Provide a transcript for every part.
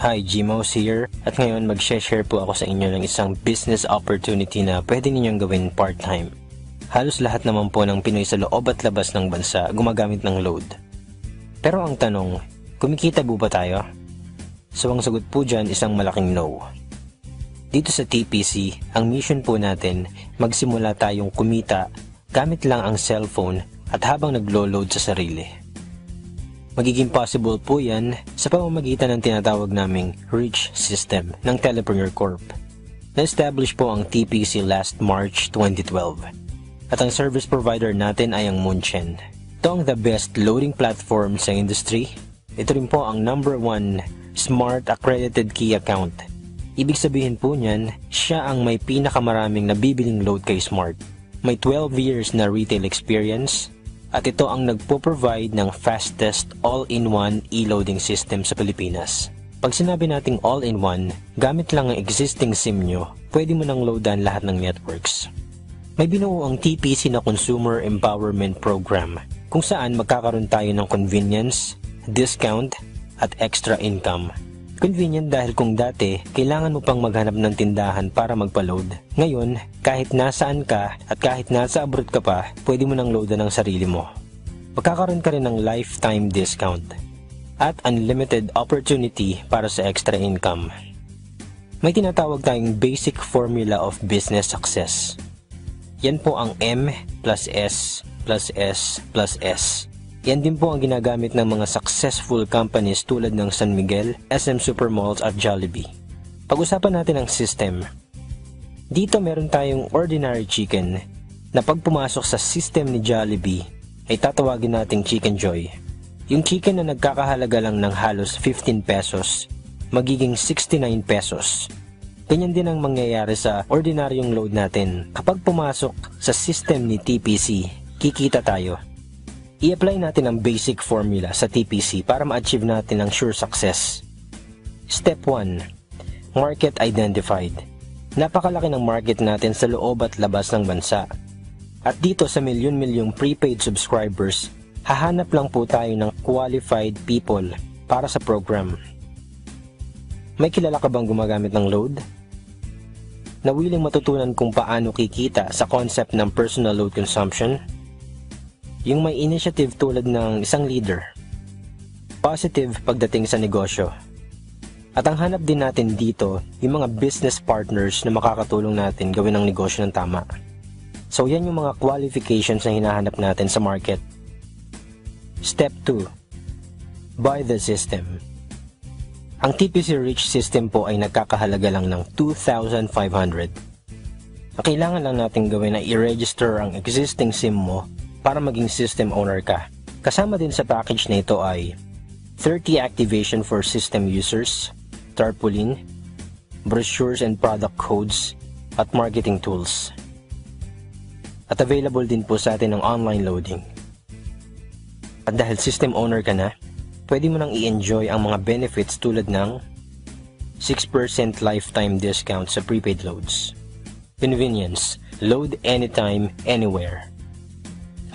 Hi, Gmouse here, at ngayon mag-share po ako sa inyo ng isang business opportunity na pwede ninyong gawin part-time. Halos lahat naman po ng Pinoy sa loob at labas ng bansa gumagamit ng load. Pero ang tanong, kumikita po ba tayo? So ang sagot po dyan isang malaking no. Dito sa TPC, ang mission po natin, magsimula tayong kumita gamit lang ang cellphone at habang naglo-load sa sarili. Magiging possible po yan sa pamamagitan ng tinatawag naming Reach System ng Telepreneur Corp. Na-establish po ang TPC last March 2012. At ang service provider natin ay ang Munchen. Ito ang the best loading platform sa industry. Ito rin po ang #1 Smart Accredited Key Account. Ibig sabihin po niyan, siya ang may pinakamaraming nabibiling load kay Smart. May 12 years na retail experience. At ito ang nagpo-provide ng fastest all-in-one e-loading system sa Pilipinas. Pag sinabi nating all-in-one, gamit lang ang existing SIM nyo, pwede mo nang loadan lahat ng networks. May binuo ang TPC na Consumer Empowerment Program, kung saan magkakaroon tayo ng convenience, discount, at extra income. Convenient dahil kung dati, kailangan mo pang maghanap ng tindahan para magpa-load. Ngayon, kahit nasaan ka at kahit nasa abroad ka pa, pwede mo nang loadan ng sarili mo. Magkakaroon ka rin ng lifetime discount at unlimited opportunity para sa extra income. May tinatawag tayong basic formula of business success. Yan po ang M plus S plus S plus S. Yan din po ang ginagamit ng mga successful companies tulad ng San Miguel, SM Supermalls at Jollibee. Pag-usapan natin ang system. Dito meron tayong ordinary chicken na pag pumasok sa system ni Jollibee ay tatawagin nating Chicken Joy. Yung chicken na nagkakahalaga lang ng halos 15 pesos, magiging 69 pesos. Ganyan din ang mangyayari sa ordinaryong load natin. Kapag pumasok sa system ni TPC, kikita tayo. I-apply natin ang basic formula sa TPC para ma-achieve natin ang sure success. Step 1. Market identified. Napakalaki ng market natin sa loob at labas ng bansa. At dito sa milyon-milyong prepaid subscribers, hahanap lang po tayo ng qualified people para sa program. May kilala ka bang gumagamit ng load? Na willing matutunan kung paano kikita sa concept ng personal load consumption? Yung may initiative tulad ng isang leader. Positive pagdating sa negosyo. At ang hanap din natin dito, yung mga business partners na makakatulong natin gawin ang negosyo ng tama. So yan yung mga qualifications na hinahanap natin sa market. Step 2. Buy the system. Ang TPC Reach system po ay nagkakahalaga lang ng 2,500. Ang kailangan lang natin gawin ay i-register ang existing SIM mo para maging system owner ka. Kasama din sa package na ito ay 30 activation for system users, tarpaulin, brochures and product codes, at marketing tools. At available din po sa atin ang online loading. At dahil system owner ka na, pwede mo nang i-enjoy ang mga benefits tulad ng 6% lifetime discount sa prepaid loads. Convenience, load anytime, anywhere.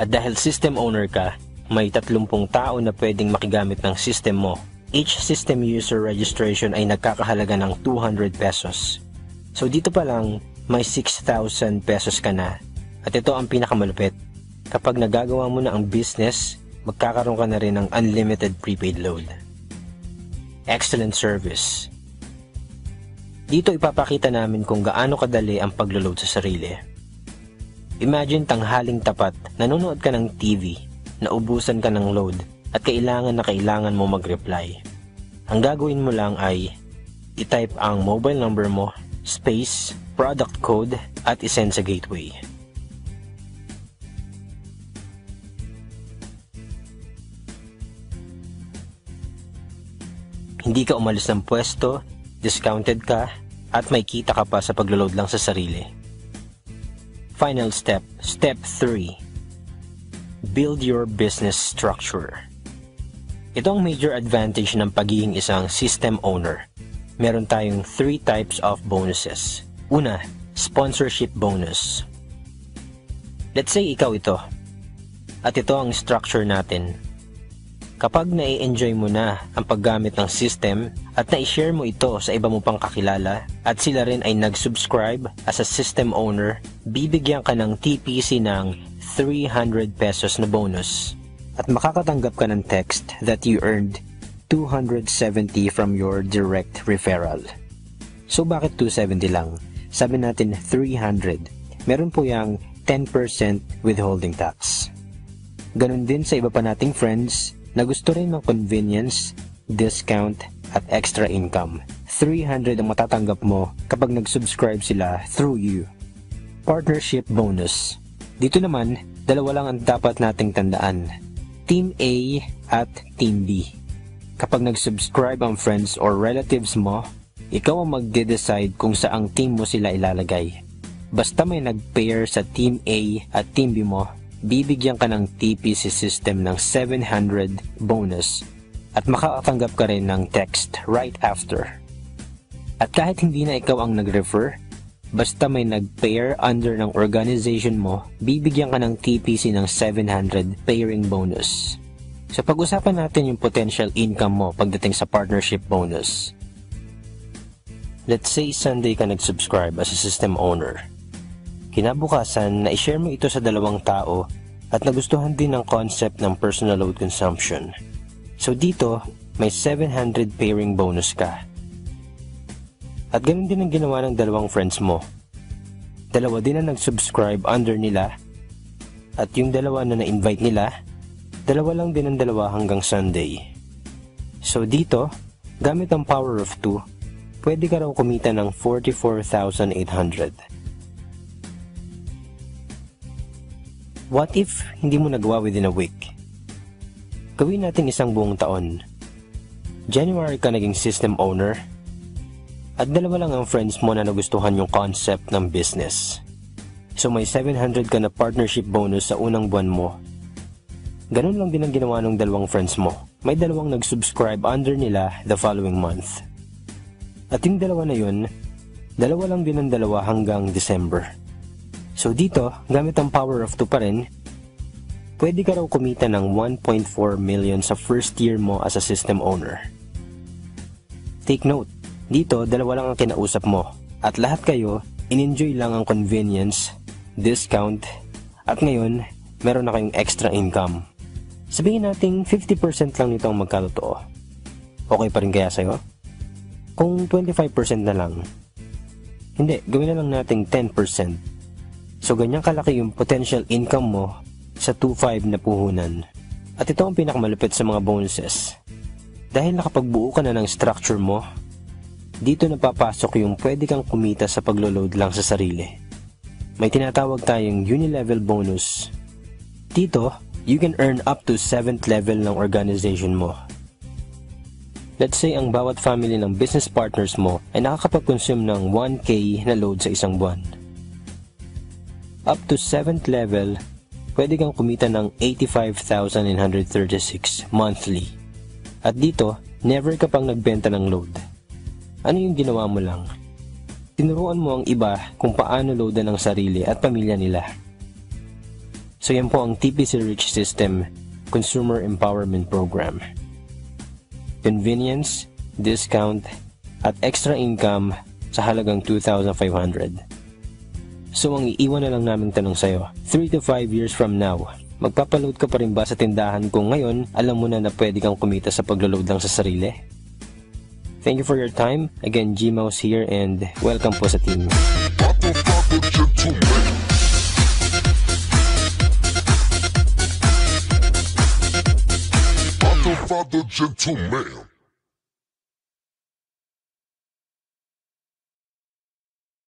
At dahil system owner ka, may 30 tao na pwedeng makigamit ng system mo. Each system user registration ay nagkakahalaga ng 200 pesos. So dito pa lang, may 6,000 pesos ka na. At ito ang pinakamalupit. Kapag nagagawa mo na ang business, magkakaroon ka na rin ng unlimited prepaid load. Excellent service. Dito ipapakita namin kung gaano kadali ang paglo-load sa sarili. Imagine tanghaling tapat, nanonood ka ng TV, naubusan ka ng load, at kailangan mo mag-reply. Ang gagawin mo lang ay, i-type ang mobile number mo, space, product code, at isend sa gateway. Hindi ka umalis ng pwesto, discounted ka, at may kita ka pa sa paglo-load lang sa sarili. Final step, step 3. Build your business structure. Ito ang major advantage ng pagiging isang system owner. Meron tayong 3 types of bonuses. Una, sponsorship bonus. Let's say ikaw ito. At ito ang structure natin. Kapag nai-enjoy mo na ang paggamit ng system at na-share mo ito sa iba mo pang kakilala at sila rin ay nag-subscribe as a system owner, bibigyan ka ng TPC ng 300 pesos na bonus at makakatanggap ka ng text that you earned 270 from your direct referral. So bakit 270 lang? Sabi natin 300. Meron po yung 10% withholding tax. Ganun din sa iba pa nating friends na gusto rin ng convenience, discount, at extra income. 300 ang matatanggap mo kapag nag-subscribe sila through you. Partnership bonus. Dito naman, dalawa lang ang dapat nating tandaan. Team A at Team B. Kapag nag-subscribe ang friends or relatives mo, ikaw ang magde-decide kung saang team mo sila ilalagay. Basta may nag-pair sa Team A at Team B mo, bibigyan ka ng TPC system ng 700 bonus at makakatanggap ka rin ng text right after. At kahit hindi na ikaw ang nag-refer, basta may nag-pair under ng organization mo, bibigyan ka ng TPC ng 700 pairing bonus. So pag-usapan natin yung potential income mo pagdating sa partnership bonus. Let's say Sunday ka nag-subscribe as a system owner. Kinabukasan, na-share mo ito sa dalawang tao at nagustuhan din ang concept ng personal load consumption. So dito, may 700 pairing bonus ka. At ganun din ang ginawa ng dalawang friends mo. Dalawa din ang nag-subscribe under nila at yung dalawa na na-invite nila, dalawa lang din ang dalawa hanggang Sunday. So dito, gamit ang power of 2, pwede ka raw kumita ng 44,800. What if hindi mo nagawa within a week? Gawin natin isang buong taon. January ka naging system owner at dalawa lang ang friends mo na nagustuhan yung concept ng business. So may 700 ka na partnership bonus sa unang buwan mo. Ganun lang din ang ginawa ng dalawang friends mo. May dalawang nag-subscribe under nila the following month. At yung dalawa na yun, dalawa lang din ang dalawa hanggang December. So dito, gamit ang power of 2 pa rin, pwede ka raw kumita ng 1.4 million sa first year mo as a system owner. Take note, dito dalawa lang ang kinausap mo at lahat kayo, in-enjoy lang ang convenience, discount, at ngayon, meron na kayong extra income. Sabihin natin 50% lang nito ang magkatotoo. Okay pa rin kaya sa'yo? Kung 25% na lang, hindi, gawin na lang natin 10%. So ganyan kalaki yung potential income mo sa 2.5 na puhunan. At ito ang pinakamalupit sa mga bonuses. Dahil nakapagbuo ka na ng structure mo, dito napapasok yung pwede kang kumita sa paglo-load lang sa sarili. May tinatawag tayong uni-level bonus. Dito, you can earn up to 7th level ng organization mo. Let's say ang bawat family ng business partners mo ay nakakapag-consume ng 1K na load sa isang buwan. Up to 7th level, pwede kang kumita ng 85,936 monthly. At dito, never ka pang nagbenta ng load. Ano yung ginawa mo lang? Tinuruan mo ang iba kung paano loadan ang sarili at pamilya nila. So yan po ang TPC Rich System Consumer Empowerment Program. Convenience, discount, at extra income sa halagang 2,500. So ang iiwan na lang naming tanong sa'yo, 3 to 5 years from now, magpapaload ka pa rin ba sa tindahan kung ngayon alam mo na pwede kang kumita sa paglo-load lang sa sarili? Thank you for your time. Again, G-Mouse here and welcome po sa team. Father, gentleman.